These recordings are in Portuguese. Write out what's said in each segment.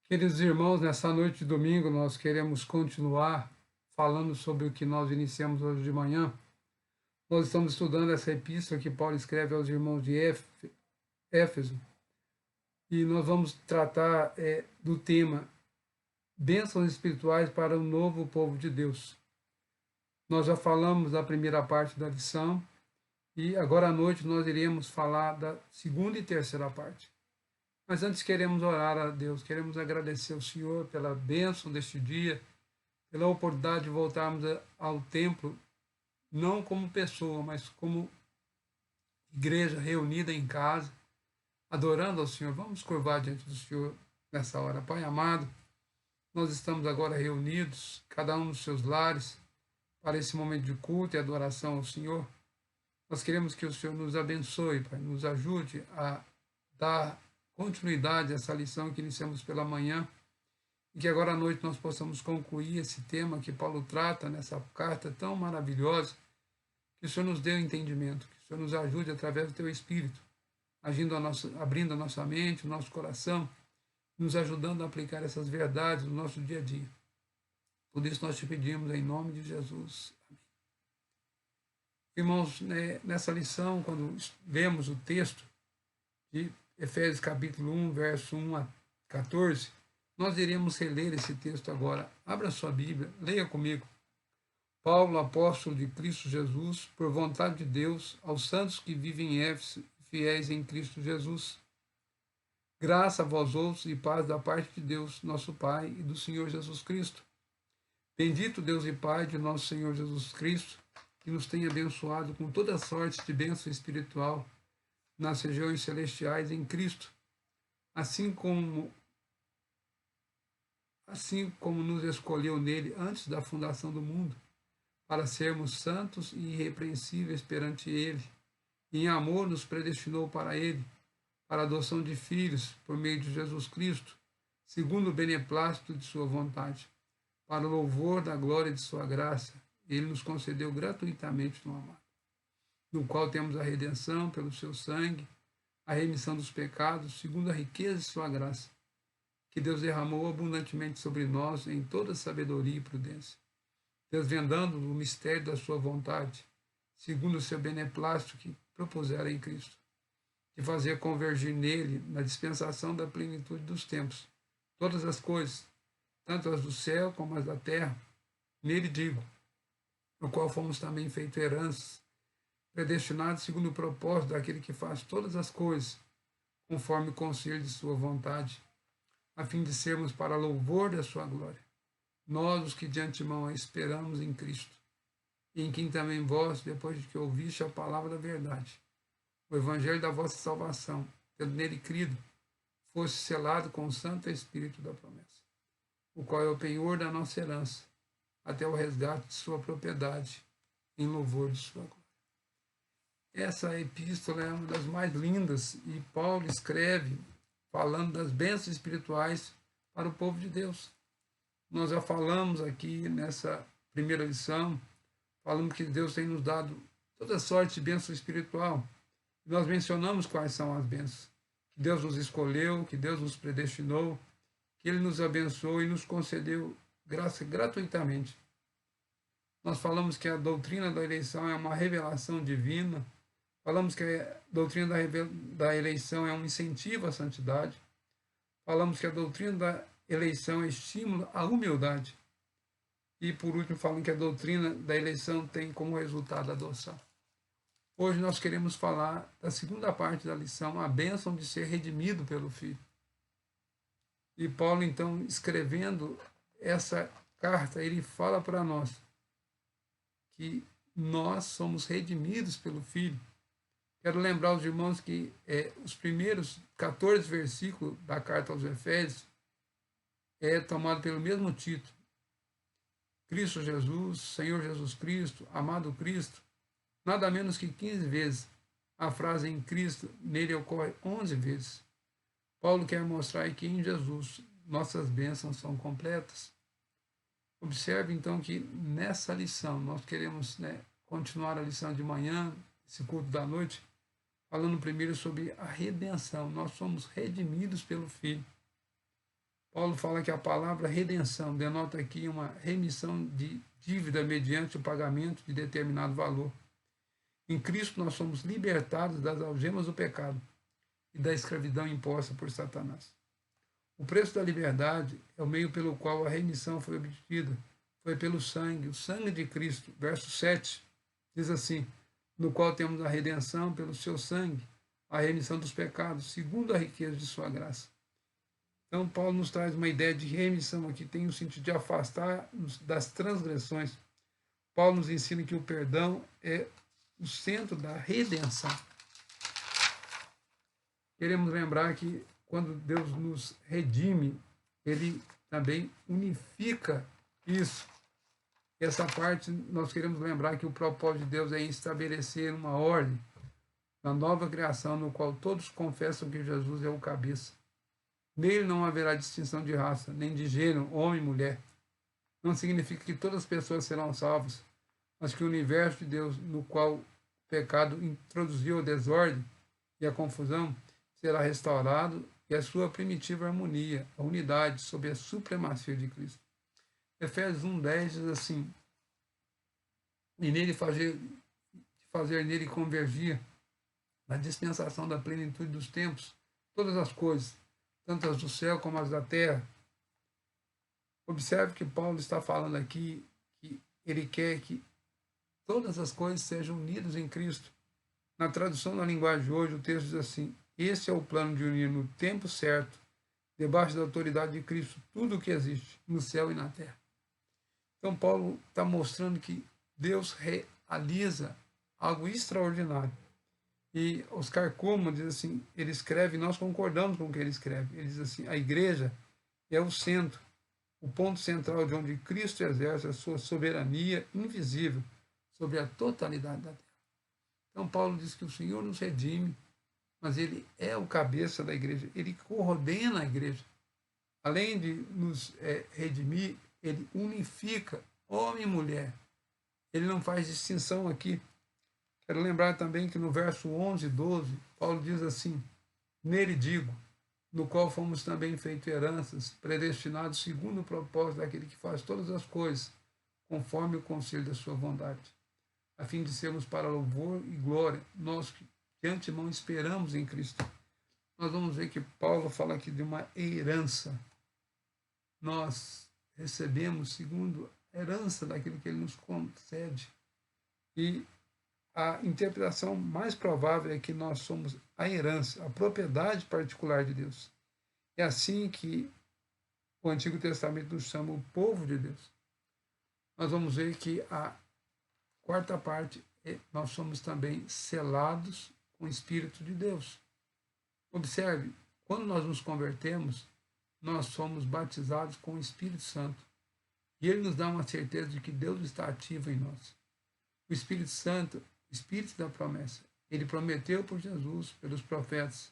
Queridos irmãos, nessa noite de domingo nós queremos continuar falando sobre o que nós iniciamos hoje de manhã. Nós estamos estudando essa epístola que Paulo escreve aos irmãos de Éfeso e nós vamos tratar do tema bênçãos espirituais para o novo povo de Deus. Nós já falamos da primeira parte da lição e agora à noite nós iremos falar da segunda e terceira parte. Mas antes queremos orar a Deus, queremos agradecer ao Senhor pela bênção deste dia, pela oportunidade de voltarmos ao templo, não como pessoa, mas como igreja reunida em casa, adorando ao Senhor. Vamos curvar diante do Senhor nessa hora. Pai amado, nós estamos agora reunidos, cada um nos seus lares, para esse momento de culto e adoração ao Senhor. Nós queremos que o Senhor nos abençoe, Pai, nos ajude a dar continuidade a essa lição que iniciamos pela manhã, e que agora à noite nós possamos concluir esse tema que Paulo trata nessa carta tão maravilhosa, que o Senhor nos dê o entendimento, que o Senhor nos ajude através do Teu Espírito, abrindo a nossa mente, o nosso coração, nos ajudando a aplicar essas verdades no nosso dia a dia. Tudo isso nós te pedimos em nome de Jesus. Amém. Irmãos, nessa lição, quando vemos o texto de Efésios capítulo 1, verso 1 a 14, nós iremos reler esse texto agora. Abra sua Bíblia, leia comigo. Paulo, apóstolo de Cristo Jesus, por vontade de Deus, aos santos que vivem em Éfeso, fiéis em Cristo Jesus. Graça a vós outros e paz da parte de Deus, nosso Pai, e do Senhor Jesus Cristo. Bendito Deus e Pai de nosso Senhor Jesus Cristo, que nos tem abençoado com toda sorte de bênção espiritual nas regiões celestiais em Cristo, assim como nos escolheu nele antes da fundação do mundo, para sermos santos e irrepreensíveis perante ele, e em amor nos predestinou para ele, para a adoção de filhos por meio de Jesus Cristo, segundo o beneplácito de sua vontade, para o louvor da glória de sua graça. Ele nos concedeu gratuitamente no amado, no qual temos a redenção pelo seu sangue, a remissão dos pecados, segundo a riqueza de sua graça, que Deus derramou abundantemente sobre nós em toda sabedoria e prudência, desvendando o mistério da sua vontade, segundo o seu beneplácito que propusera em Cristo, de fazer convergir nele, na dispensação da plenitude dos tempos, todas as coisas, tanto as do céu como as da terra. Nele digo, no qual fomos também feitos heranças, predestinados segundo o propósito daquele que faz todas as coisas, conforme o conselho de sua vontade, a fim de sermos para louvor da sua glória. Nós, os que de antemão esperamos em Cristo, e em quem também vós, depois de que ouviste a palavra da verdade, o evangelho da vossa salvação, tendo nele crido, fosse selado com o Santo Espírito da promessa, o qual é o penhor da nossa herança, até o resgate de sua propriedade, em louvor de sua glória. Essa epístola é uma das mais lindas e Paulo escreve falando das bênçãos espirituais para o povo de Deus. Nós já falamos aqui nessa primeira lição, falamos que Deus tem nos dado toda sorte de bênção espiritual. Nós mencionamos quais são as bênçãos. Que Deus nos escolheu, que Deus nos predestinou, que Ele nos abençoou e nos concedeu graça gratuitamente. Nós falamos que a doutrina da eleição é uma revelação divina. Falamos que a doutrina da eleição é um incentivo à santidade. Falamos que a doutrina da eleição é estímulo à humildade. E, por último, falamos que a doutrina da eleição tem como resultado a adoção. Hoje nós queremos falar da segunda parte da lição, a bênção de ser redimido pelo Filho. E Paulo, então, escrevendo essa carta, ele fala para nós que nós somos redimidos pelo Filho. Quero lembrar os irmãos que os primeiros 14 versículos da carta aos Efésios é tomado pelo mesmo título. Cristo Jesus, Senhor Jesus Cristo, amado Cristo, nada menos que 15 vezes. A frase em Cristo, nele ocorre 11 vezes. Paulo quer mostrar que em Jesus nossas bênçãos são completas. Observe então que nessa lição, nós queremos continuar a lição de manhã, esse culto da noite, falando primeiro sobre a redenção. Nós somos redimidos pelo Filho. Paulo fala que a palavra redenção denota aqui uma remissão de dívida mediante o pagamento de determinado valor. Em Cristo nós somos libertados das algemas do pecado e da escravidão imposta por Satanás. O preço da liberdade é o meio pelo qual a remissão foi obtida. Foi pelo sangue, o sangue de Cristo. Verso 7 diz assim: no qual temos a redenção pelo seu sangue, a remissão dos pecados, segundo a riqueza de sua graça. Então, Paulo nos traz uma ideia de remissão aqui, tem o sentido de afastar das transgressões. Paulo nos ensina que o perdão é o centro da redenção. Queremos lembrar que quando Deus nos redime, Ele também unifica isso. Essa parte nós queremos lembrar que o propósito de Deus é estabelecer uma ordem, uma nova criação no qual todos confessam que Jesus é o cabeça. Nele não haverá distinção de raça, nem de gênero, homem e mulher. Não significa que todas as pessoas serão salvas, mas que o universo de Deus, no qual o pecado introduziu a desordem e a confusão, será restaurado e a sua primitiva harmonia, a unidade sob a supremacia de Cristo. Efésios 1:10 diz assim: e nele fazer nele convergir na dispensação da plenitude dos tempos todas as coisas, tanto as do céu como as da terra. Observe que Paulo está falando aqui que ele quer que todas as coisas sejam unidas em Cristo. Na tradução da linguagem de hoje, o texto diz assim: esse é o plano de unir no tempo certo, debaixo da autoridade de Cristo, tudo o que existe, no céu e na terra. Então, Paulo está mostrando que Deus realiza algo extraordinário. E Oscar Cullmann diz assim, ele escreve, e nós concordamos com o que ele escreve. Ele diz assim: a igreja é o centro, o ponto central de onde Cristo exerce a sua soberania invisível sobre a totalidade da terra. Então, Paulo diz que o Senhor nos redime, mas ele é o cabeça da igreja, ele coordena a igreja. Além de nos redimir, ele unifica homem e mulher. Ele não faz distinção aqui. Quero lembrar também que no verso 11 e 12, Paulo diz assim: nele digo, no qual fomos também feitos heranças, predestinados segundo o propósito daquele que faz todas as coisas, conforme o conselho da sua vontade, a fim de sermos para louvor e glória, nós que de antemão esperamos em Cristo. Nós vamos ver que Paulo fala aqui de uma herança. Nós recebemos segundo a herança daquilo que ele nos concede. E a interpretação mais provável é que nós somos a herança, a propriedade particular de Deus. É assim que o Antigo Testamento nos chama o povo de Deus. Nós vamos ver que a quarta parte é nós somos também selados com o Espírito de Deus. Observe, quando nós nos convertemos, nós somos batizados com o Espírito Santo. E ele nos dá uma certeza de que Deus está ativo em nós. O Espírito Santo, o Espírito da promessa, ele prometeu por Jesus, pelos profetas.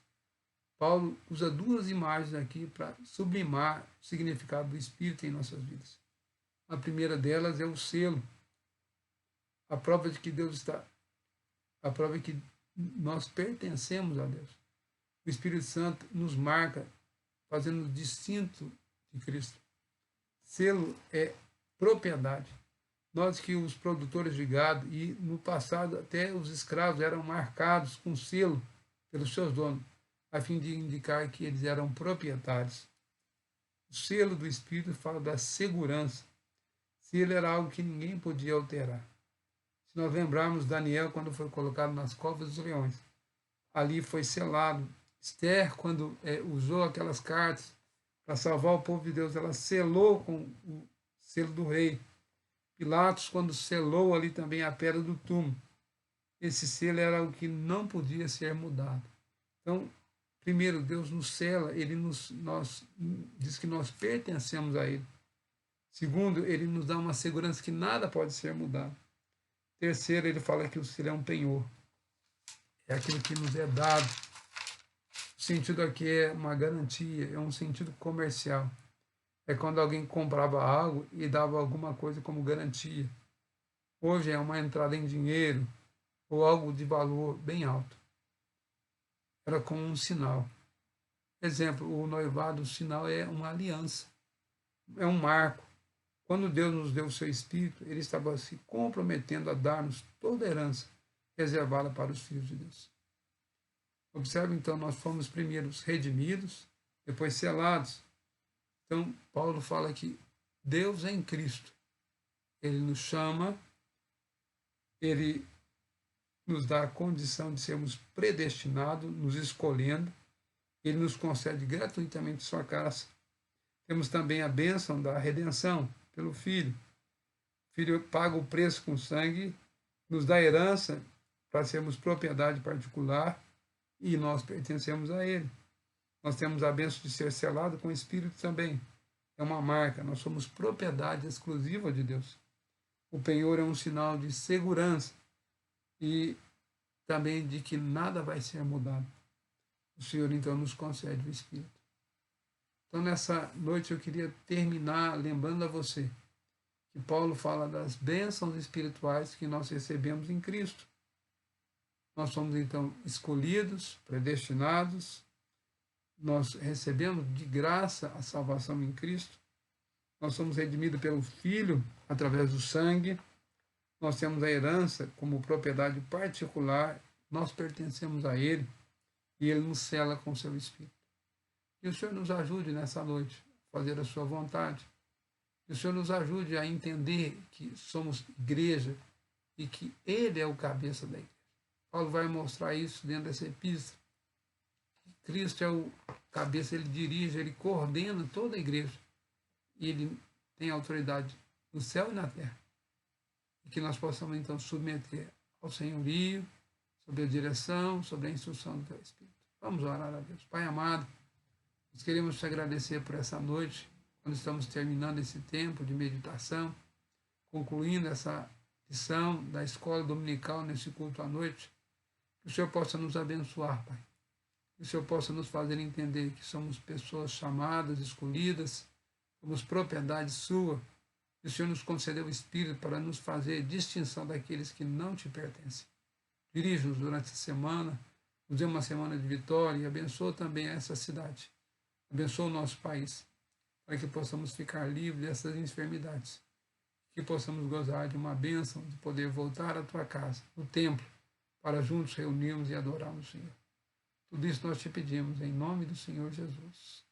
Paulo usa duas imagens aqui para sublimar o significado do Espírito em nossas vidas. A primeira delas é o selo, a prova de que Deus está, a prova de que nós pertencemos a Deus. O Espírito Santo nos marca, fazendo distinto de Cristo. Selo é propriedade. Note que os produtores de gado, e no passado até os escravos, eram marcados com selo pelos seus donos, a fim de indicar que eles eram proprietários. O selo do Espírito fala da segurança. Selo era algo que ninguém podia alterar. Se nós lembrarmos Daniel, quando foi colocado nas covas dos leões, ali foi selado. Esther, quando usou aquelas cartas para salvar o povo de Deus, ela selou com o selo do rei. Pilatos, quando selou ali também a pedra do túmulo, esse selo era o que não podia ser mudado. Então, primeiro, Deus nos sela, ele diz que nós pertencemos a Ele. Segundo, Ele nos dá uma segurança que nada pode ser mudado. Terceiro, Ele fala que o selo é um penhor. É aquilo que nos é dado. O sentido aqui é uma garantia, é um sentido comercial. É quando alguém comprava algo e dava alguma coisa como garantia. Hoje é uma entrada em dinheiro ou algo de valor bem alto. Era como um sinal. Exemplo, o noivado, o sinal é uma aliança, é um marco. Quando Deus nos deu o seu Espírito, Ele estava se comprometendo a dar-nos toda a herança reservada para os filhos de Deus. Observe, então, nós fomos primeiros redimidos, depois selados. Então, Paulo fala que Deus é em Cristo. Ele nos chama, Ele nos dá a condição de sermos predestinados, nos escolhendo. Ele nos concede gratuitamente sua graça. Temos também a bênção da redenção pelo Filho. O Filho paga o preço com sangue, nos dá herança para sermos propriedade particular e nós pertencemos a Ele. Nós temos a bênção de ser selado com o Espírito também. É uma marca, nós somos propriedade exclusiva de Deus. O penhor é um sinal de segurança e também de que nada vai ser mudado. O Senhor, então, nos concede o Espírito. Então, nessa noite, eu queria terminar lembrando a você que Paulo fala das bênçãos espirituais que nós recebemos em Cristo. Nós somos, então, escolhidos, predestinados, nós recebemos de graça a salvação em Cristo, nós somos redimidos pelo Filho através do sangue, nós temos a herança como propriedade particular, nós pertencemos a Ele e Ele nos sela com o seu Espírito. Que o Senhor nos ajude nessa noite a fazer a sua vontade, que o Senhor nos ajude a entender que somos igreja e que Ele é o cabeça da igreja. Paulo vai mostrar isso dentro dessa epístola. Cristo é o cabeça, Ele dirige, Ele coordena toda a igreja. E Ele tem autoridade no céu e na terra. E que nós possamos, então, submeter ao senhorio, sob a direção, sob a instrução do Teu Espírito. Vamos orar a Deus. Pai amado, nós queremos te agradecer por essa noite, quando estamos terminando esse tempo de meditação, concluindo essa lição da escola dominical nesse culto à noite. Que o Senhor possa nos abençoar, Pai. Que o Senhor possa nos fazer entender que somos pessoas chamadas, escolhidas, somos propriedade sua. Que o Senhor nos concedeu o Espírito para nos fazer distinção daqueles que não te pertencem. Dirige-nos durante a semana, nos dê uma semana de vitória e abençoa também essa cidade. Abençoa o nosso país, para que possamos ficar livres dessas enfermidades. Que possamos gozar de uma bênção de poder voltar à tua casa, no templo, para juntos reunirmos e adorarmos o Senhor. Tudo isso nós te pedimos em nome do Senhor Jesus.